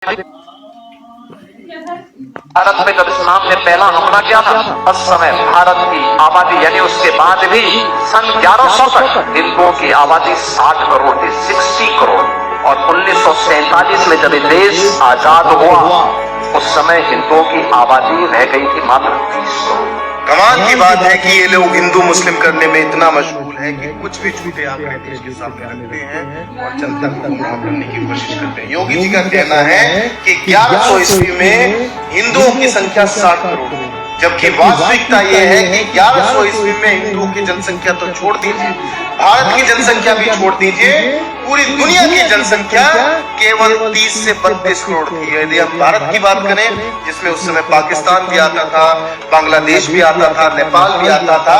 भारत में जब इस्लाम ने पहला हमला किया था, उस समय भारत की आबादी यानी उसके बाद भी सन 1100 तक हिंदुओं की आबादी 60 करोड़ थी, 60 करोड़। और 1947 में जब ये देश आजाद हुआ, उस समय हिंदुओं की आबादी रह गई थी मात्र 30 करोड़। कमाल की बात है कि ये लोग हिंदू मुस्लिम करने में इतना मशगूल है कि कुछ भी झूठे आंकड़े देश के सामने रखते हैं और जनता को गुमराह करने की कोशिश करते हैं। योगी जी का कहना है कि 1100 ईस्वी में हिंदुओं की संख्या 60 करोड़ थी, जबकि वास्तविकता यह है कि 1100 ईस्वी में हिंदुओं की जनसंख्या तो छोड़ दीजिए, भारत की जनसंख्या भी छोड़ दीजिए, पूरी दुनिया की जनसंख्या केवल 30 से 32 करोड़ थी। यदि हम भारत की बात करें, जिसमें उस समय पाकिस्तान भी आता था, बांग्लादेश भी आता था, नेपाल भी आता था,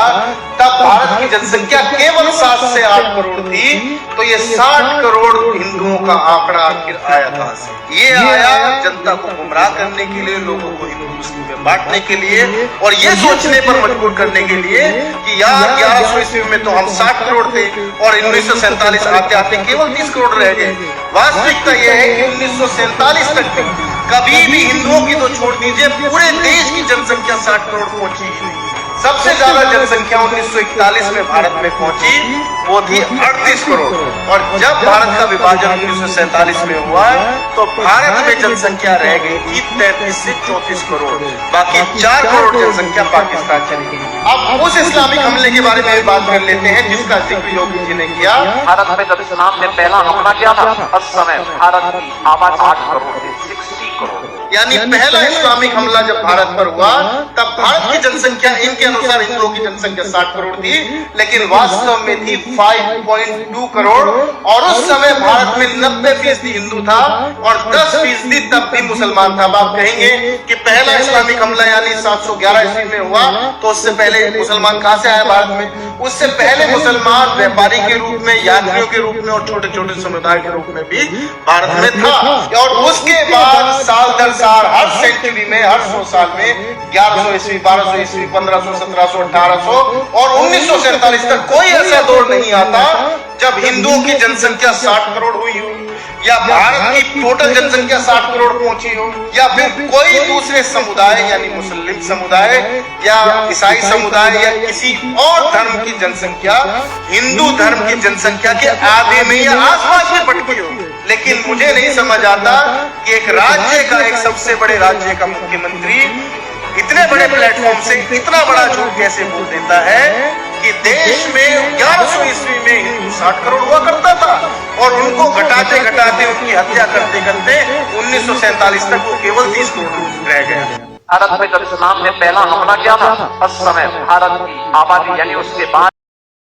तब भारत की जनसंख्या केवल 7 से 8 करोड़ थी। तो ये 60 करोड़ हिंदुओं का आंकड़ा आखिर आया था। ये आया जनता को गुमराह करने के लिए, लोगों को हिंदू मुस्लिम में बांटने के लिए और ये सोचने पर मजबूर करने के लिए कि यार 1100 ईस्वी में तो हम 60 करोड़ थे और 1947 आते आते केवल 30 करोड़ रह गए। वास्तविकता यह है कि 1947 तक में कभी भी हिंदुओं की तो छोड़ दीजिए, पूरे देश की जनसंख्या 60 करोड़ पहुंची ही नहीं। सबसे ज्यादा जनसंख्या 1941 में भारत में पहुंची, वो थी 38 करोड़। और जब भारत का विभाजन 1947 में हुआ तो भारत में जनसंख्या रह गई थी 33 से 34 करोड़, बाकी 4 करोड़ जनसंख्या पाकिस्तान चली गई। अब उस इस्लामिक हमले के बारे में बात कर लेते हैं जिसका जिक्र योगी जी ने किया। भारत में जब इस्लाम ने पहला हमला किया था, उस समय भारत की आबादी 60 करोड़ थी, 60 करोड़। यानी पहला इस्लामिक हमला जब भारत पर हुआ, तब भारत की जनसंख्या इनके अनुसार हिंदुओं की जनसंख्या 60 करोड़ थी, लेकिन वास्तव में थी 5.2 करोड़। और उस समय भारत में 90% हिंदू था और 10% तब भी मुसलमान था। आप कहेंगे कि पहला इस्लामिक हमला यानी 711 ईस्वी में हुआ, तो उससे पहले मुसलमान कहां से आया भारत में? उससे पहले मुसलमान व्यापारी के रूप में, यात्रियों के रूप में और छोटे छोटे समुदाय के रूप में भी भारत में था। और उसके बाद साल दर साल, हर सेंचुरी में, हर 100 साल में 1100 ईस्वी, 1200 ईस्वी, 1500, 1700, 1800 और 1947 तक कोई ऐसा दौर नहीं आता जब हिंदुओं की जनसंख्या 60 करोड़ हुई हो, या भारत की टोटल जनसंख्या 60 करोड़ पहुंची हो, या फिर कोई दूसरे समुदाय यानी मुस्लिम समुदाय या ईसाई समुदाय या किसी और धर्म की जनसंख्या हिंदू धर्म की जनसंख्या के आधे में या आसपास में भटकी हो। लेकिन मुझे नहीं समझ आता कि एक राज्य का, एक सबसे बड़े राज्य का मुख्यमंत्री इतने बड़े प्लेटफॉर्म से इतना बड़ा झूठ कैसे बोल देता है कि देश में 1100 ईस्वी में हिंदू 60 करोड़ हुआ करता था और उनको घटाते घटाते उनकी हत्या करते करते 1947 तक वो केवल 30 करोड़ रह गया। भारत में जब इस्लाम ने पहला हमला किया था, उस समय भारत की आबादी यानी उसके बाद